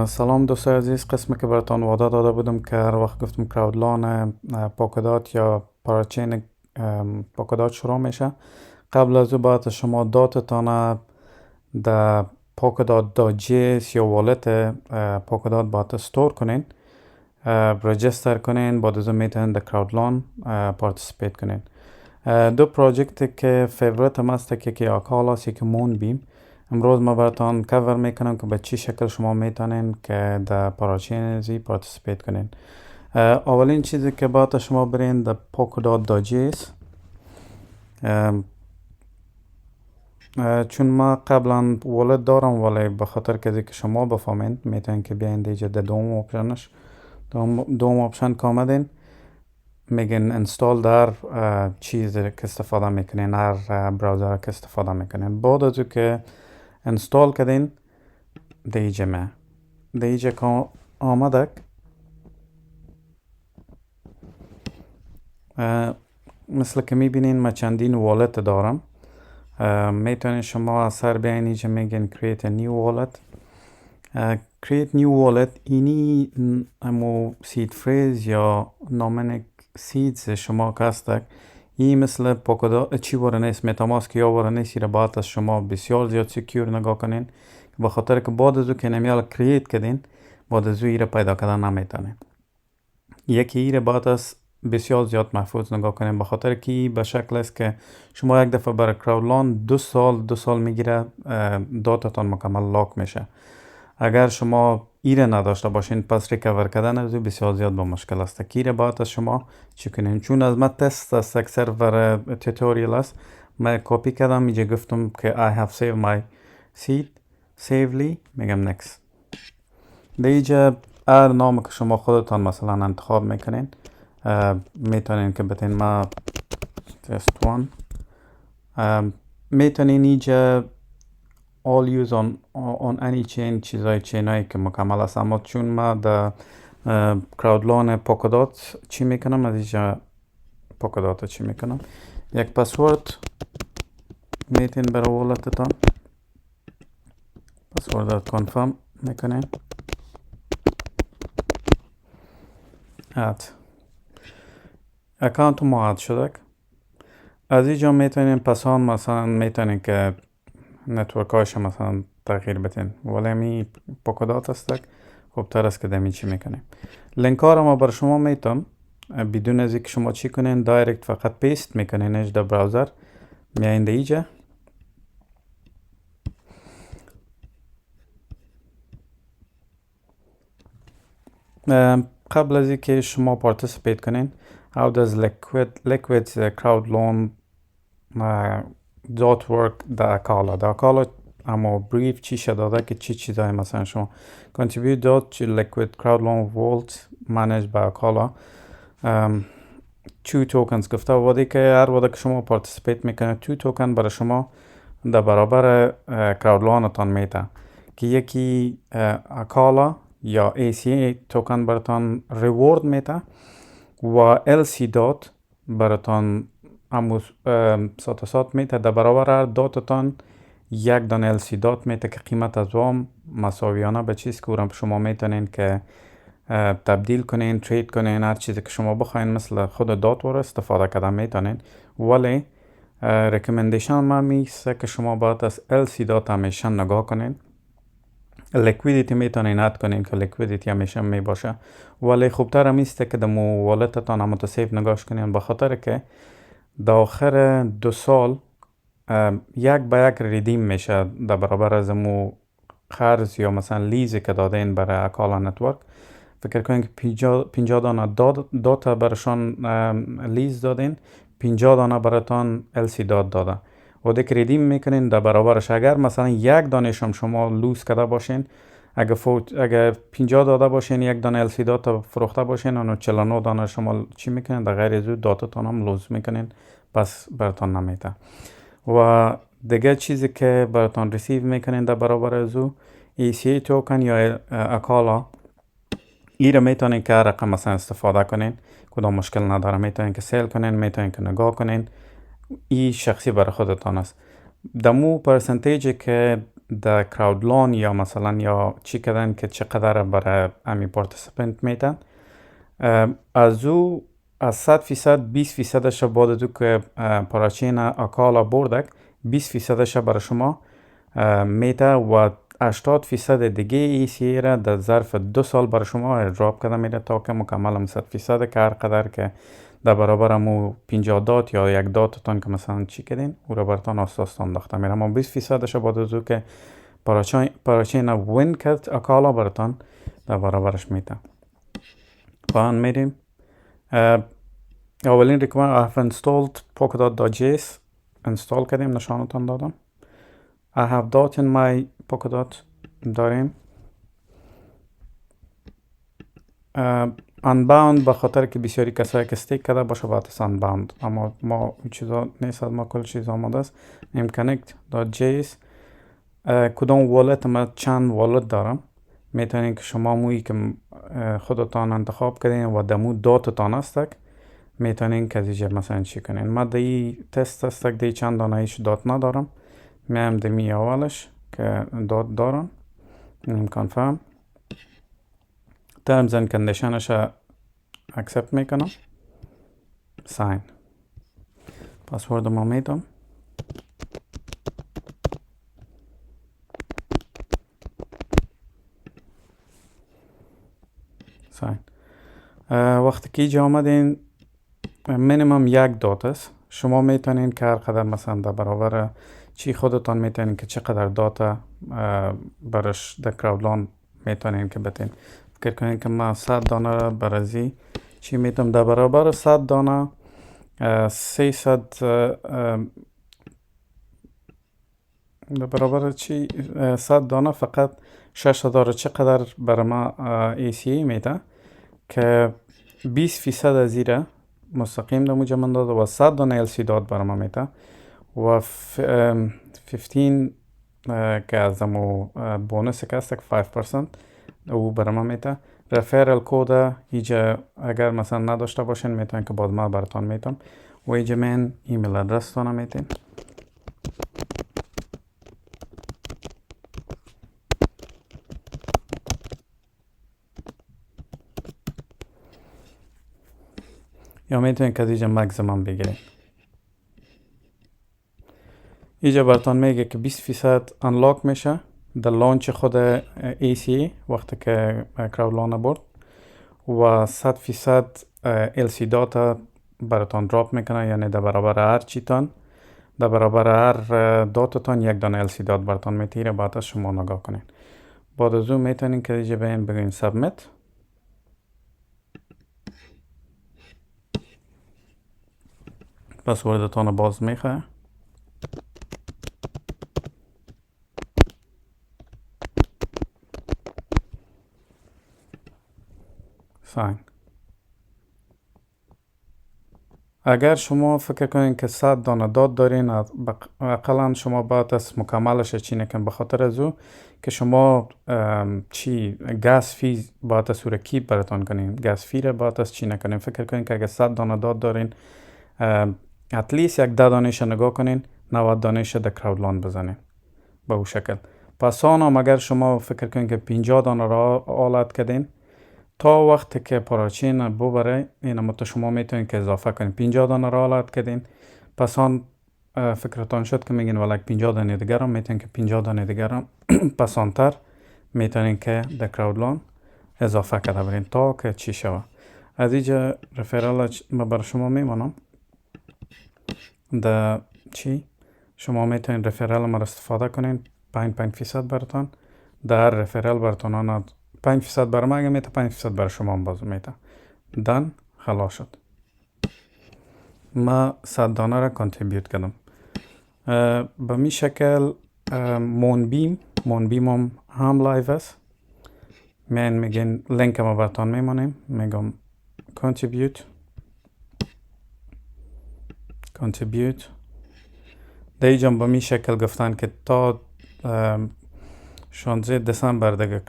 سلام دوستای عزیز. قسمی که براتان وعده داده بودم که هر وقت گفتم کراودلان پاکدات یا پاراچین پاکدات شروع میشه، قبل از او باید شما داتتان در پاکدات دا جیس یا والت پاکدات باید استور کنین، رجستر کنین، بعد از اون میتونین در کراودلان پارتیسیپیت کنین. دو پروژکت که فیوریت هم هست که اکالا که مونبیم. امروز ما براتان کور میکنم که به چی شکل شما میتونین که در پاراچینزی پارتیسیپیت کنین. اولین چیزی که باید شما برین در polkadot.js، چون ما قبلا والت دارم ولی به خاطر که شما بفهمین میتونین که بیاین دیجا در دوم اپشنش دوم اپشن که آمدین میگن انستال در چیز که استفاده میکنین، هر براوزر که استفاده میکنین. بعد از که انستال کردین دیجا که آمدک مثل که میبینین ما چندین والت دارم. میتونین شما اثر بیاین اینجا میگن create a new wallet. create new wallet اینی امو سید فریز یا نامنک سیدز شما کستک این مثل پاکدات چی واره نیست، متاماسک یا واره نیست، را باید از شما بسیار زیاد سکیور نگاه کنین به خاطر که بعد از او که نمیال کریت کردین بعد از او ایره پیدا کردن نمیتونین. یکی ایره باید از بسیار زیاد محفوظ نگاه کنین به خاطر که به شکل است که شما یک دفعه برای کراودلان دو سال میگیره داتتان مکمل لاک میشه. اگر شما ایره نداشته باشین پس ریکور کردن از او بسیار زیاد با مشکل است. ایره باید از شما چی کنین؟ چون از من تست است یک سرور توتوریال است، من کپی کردم اینجا گفتم که I have saved my seed safely، میگم next. دیجا هر نام که شما خودتان مثلا انتخاب میکنین میتونین که بتین ما test one میتونین اینجا all use on any chain چیزای چینایی که مکمل است. اما چون ما در کراودلان پاکدات چی میکنم، از اینجا پاکدات چی میکنم، یک پسورد میتین برای والتتان پسورد کنفرم میکنین اکانت ما اد شدک. از اینجا میتونین پسان مثلا میتونین که نتورک هایش مثلا تغییر بتین ولی می پاکدات هستک خوب تر است که دمی چی میکنیم. لینک ها رو ما بر شما میتونم بدون از اینکه شما چی کنین دایرکت فقط پیست میکنینش در براوزر میاین دیجا قبل از اینکه شما پارتیسیپیت کنین how does liquid crowdloan .work در اکالا اما بریف چی شده داده که چی چیزای مثلا شما contribute to liquid crowdloan vault managed by اکالا 2 tokens گفته وادی که هر وقت که شما پارتیسیپیت میکنه 2 توکن برای شما در برابر کراودلانتان میده که یکی اکالا یا ACA توکن براتان ریوارد میده و LC دات براتان امو سات میته در برابر هر داتتان یک دان LC دات میته که قیمت از وام مساویانه به چیز که شما میتونین که تبدیل کنین، ترید کنین، هر چیزی که شما بخواین مثل خود دات واره استفاده کردن میتونین. ولی ریکمندیشن ما میسه که شما باید از LC دات همیشه نگاه کنین. لیکویدیتی میتونین اد کنین که لیکویدیتی همیشه میباشه ولی خوبتر همیسته که دمو والتتان هم سیف نگاش کنین به خاطر که در آخر 2 سال یک به یک ریدیم میشه در برابر از امو قرض یا مثلا لیزی که دادین برای اکالا نتورک. فکر کنین که 50 دانه داتا برشان لیز دادین، 50 دانه براتان LC داد داده و دیگه ریدیم میکنین در برابرش. اگر مثلا یک دانش هم شما لوز کرده باشین، اگر 50 داده باشین یک دانه LC داتا فروخته باشین اونو 49 دانه شما چی میکنین در غیر از او داتاتان هم لوز میکنین پس براتان نمیده. و دیگه چیزی که براتان ریسیو میکنین در برابر از او ACA توکن یا اکالا ایره میتونین که رقم مثلا استفاده کنین، کدام مشکل نداره، میتونین که سیل کنین، میتونین که نگاه کنین، ای شخصی برای خودتان است. دمو پرسنتیجی که در crowdloan یا مثلا یا چی کردن که چقدر برای امی پارتیسپنت میتن. از او از 100% 20% بعد دو که پاراچین اکالا بردک 20% برای شما میته و 80% دیگه ECA را در ظرف 2 سال برای شما ایردراپ کرده میره تا که مکمل 100% که هر قدر که در برابر امو 50 دات یا 1 داتتان که مثلا چی کردین او را براتان آستان داخته میره. اما 20% بعد از او که پاراچین وین کرد اکالا براتان در برابرش میته. پایان میریم. اولین ریکومند I have installed Polkadot.js install کردیم، نشانتان دادم. I have dot in my Polkadot داریم. unbound به خاطر که بسیاری کسایی که استیک کرده باشه باید unbound، اما ما چیزا نیست، ما کل چیز آماده است. connect.js کدام والت، ما چند والت دارم، میتونین که شما مویی که خودتان انتخاب کردین و دمو داتتان هستک میتونین که دیگه مثلا چی کنین. ما دی تست هستک دی چند دانه ایش دات ندارم، میم دمی اولش که دات دارم confirm terms and conditionش accept میکنم، sign پاسورد ما میدم، sign. وقتی که اینجا آمدین مینیمم 1 دات است. شما میتونین که هر قدر مثلا در برابر چی خودتان میتونین که چقدر داتا برش در کراودلان میتونین که بتین. فکر کنین که من 100 دانه برازی چی میتونم در برابر 100 دانه 300 در برابر چی 100 دانه فقط 6000 چقدر برای ما ECA میده که 20% از ایره مستقیم در موجه من داده و 100 دانه LC داد برای ما میده و 15 که از دمو بونس که هستک 5% او برای ما میده. رفرال کود ایجا اگر مثلا نداشته باشین میتونین که بعد ما براتان میتونم و ایجا من ایمیل ادرس تانه میتین. یا میتونین که دیجا مکزیمم بگیرین. اینجا براتان میگه که 20% انلاک میشه در لانچ خود ECA وقتی که کراودلان برد و 100% LC داتا براتان دراپ میکنه، یعنی در برابر هر چیتان در برابر هر داتتان 1 دانه LC دات براتان میتیره. بعد از شما نگاه کنین. بعد از اون میتونین که دیجا بگین بگین سابمیت. پسوردتان باز میخواه. ساین. اگر شما فکر کنین که 100 دانه دات دارین اقلا شما باید از مکملش چی نکن، به خاطر از او که شما چی گاز فی باید از سوره کیپ براتان کنین، گاز فی را باید از چی نکنین. فکر کنین که اگر 100 دانه دات دارین اتلیست 10 دانهش نگاه کنین، 90 دانهش در کراودلان بزنین به او شکل. پس آنم اگر شما فکر کنین که 50 دانه را آلت کردین تا وقتی که پاراچین ببره این تو شما میتونین که اضافه کنین. 50 دانه را آلت کردین پس آن فکرتان شد که میگین ولک 50 دانه دیگر هم میتونین که 50 دانه دیگر هم پسانتر میتونین که در کراودلان اضافه کرده برین تا که چی شوه. از اینجا رفرال برای شما میمانم در چی شما میتونین رفرال ما استفاده کنین 5% براتان در رفرال براتان آن 5% برای ما اگه میته 5% برای شما هم باز میته. دن خلاص شد. ما 100 دانه را کانتریبیوت کردم. به می شکل مونبیم هم لایو است. من میگن لینک ما براتان میمانیم، میگم کانتریبیوت در اینجا به می شکل گفتن که تا 16 دسامبر دیگه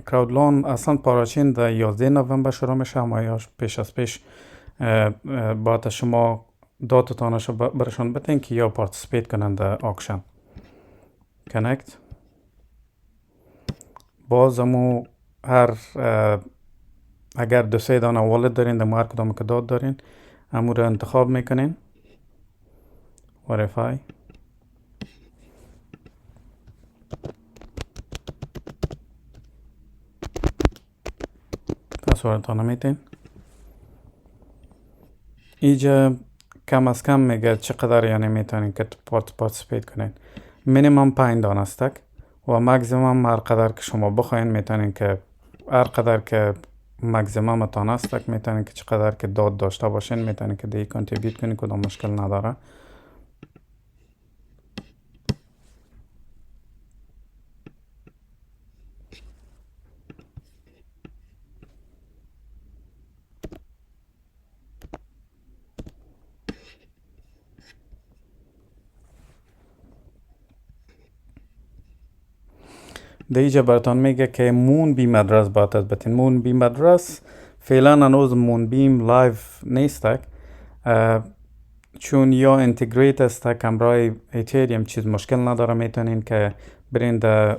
کراودلان اصلا پاراچین در 11 نوامبر شروع میشه، اما یا پیش از پیش باید شما داتتانش برشان بتین که یا پارتیسپیت کنن در آکشن. کانکت. باز امو هر اگر 2-3 دانه والت دارین در هر کدام که داد دارین امو رو انتخاب میکنین. وریفای. پسوردتان میتین. اینجا کم از کم میگه چقدر یعنی میتونین که پارتیسیپیت کنین. مینیمم 5 دانه استک و مکزیمم هر قدر که شما بخواین میتونین که هر قدر که مکزیمم تان استک میتونین که چقدر که داد داشته باشین میتونین که دی کانتریبیوت کنین، کدام مشکل نداره. دیجا براتان میگه که مون بیم ادرس باید بتین. مون بیم ادرس فعلا هنوز مون بیم لایف نیستک، چون یا انتگریت است کمرای ایتریوم چیز مشکل نداره. میتونین که برین در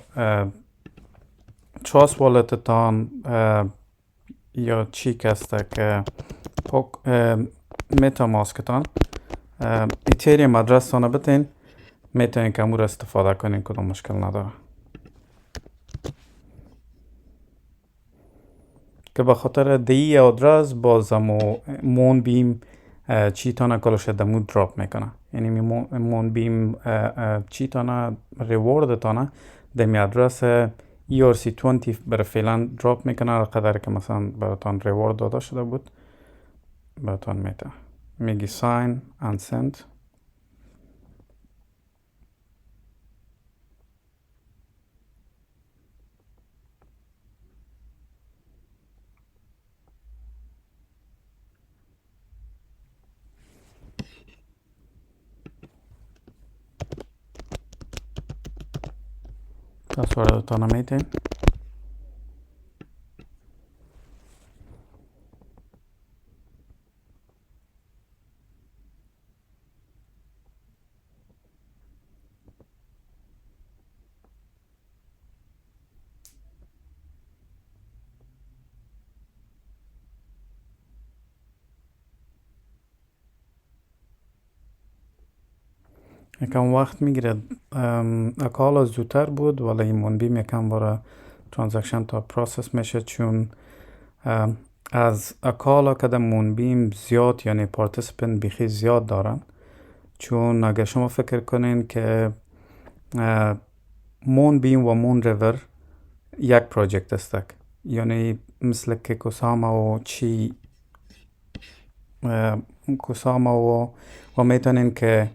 تراست والتتان یا چیک است که میتا ماسکتان ایتریوم ادرس تانه بتین، میتونین که امور استفاده کنین، کدام مشکل نداره. که به خاطر دی آدرس باز مون بیم چی تانه کلش دمو دراپ میکنه. یعنی مون بیم چی تانه ریوارد تانه دمی آدرس ERC20 برای فعلا دراپ میکنه. هر قدر که مثلا براتان ریوارد داده شده بود براتان میده. میگی ساین and send. پسوردتان میتین. یکم وقت میگیره. اکالا زودتر بود ولی این مونبیم یکم برای ترانزکشن تا پروسس میشه، چون از اکالا که در مونبیم زیاد یعنی پارتیسیپنت بیخی زیاد دارن. چون اگر شما فکر کنین که مونبیم و مون ریور یک پروژکت استک، یعنی مثل که کوساما و چی کوساما و میتونین که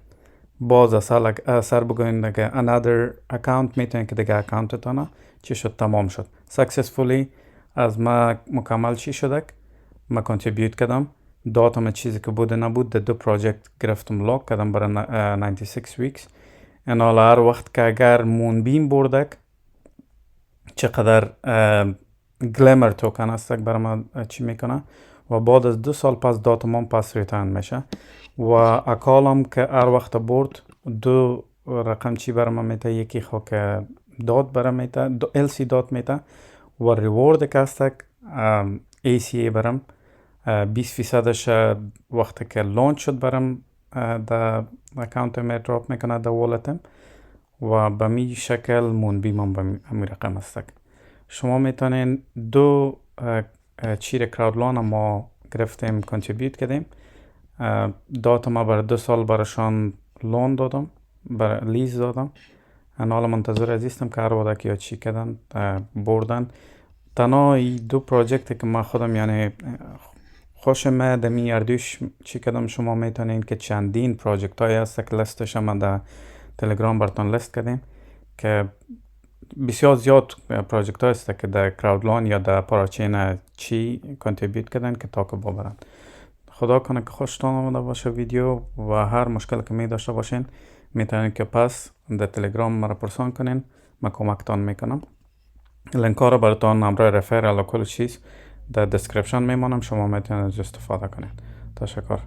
باز اثر بگوین دیگه another account میتونین که دیگه اکاونت تانه چی شد تمام شد successfully. از ما مکمل چی شدک ما کنتریبیوت کردم، داتم چیزی که بوده نبود در 2 پروژکت گرفتم لاک کردم برای 96 ویکس. این حالا هر وقت که اگر مونبیم بردک چقدر گلیمر توکن هستک برای ما چی میکنه و بعد از 2 سال پس داتم پس ریترن میشه. و اکالم که هر وقت برد 2 رقم چی برای ما میته، یکی خو که داد برای میته LC داد میته و ریوارد که هستک ACA برم 20% وقتی که لانچ شد برم در اکاونت می دراپ میکنه در والتم و به می شکل مونبیم هم به می رقم هستک. شما میتونین 2 چیر کراودلان ما گرفتیم کنتریبیوت کردیم، داتا ما برای 2 سال برایشان لون دادم، برای لیز دادم. حالا منتظر ازیستم که هر وقت که چی کردن بردن. تنها ای 2 پروژکت که ما خودم یعنی خوشم دمی اردوش چی کردم. شما میتونین که چندین پروژکت های هست که لستش هم در تلگرام براتون لست کردیم که بسیار زیاد پروژکت ها هست که در کراودلان یا در پاراچین چی کنتریبیوت کردن که تاکو ببرن. خدا کنه که خوشتان آمده باشه ویدیو و هر مشکل که می داشته باشین میتونین که پس در تلگرام مرا پرسان کنین، من کمکتان میکنم. لینک ها رو براتون همراه رفرال و کل چیز در دسکریپشن میمانم، شما میتونید از استفاده کنین. تشکر.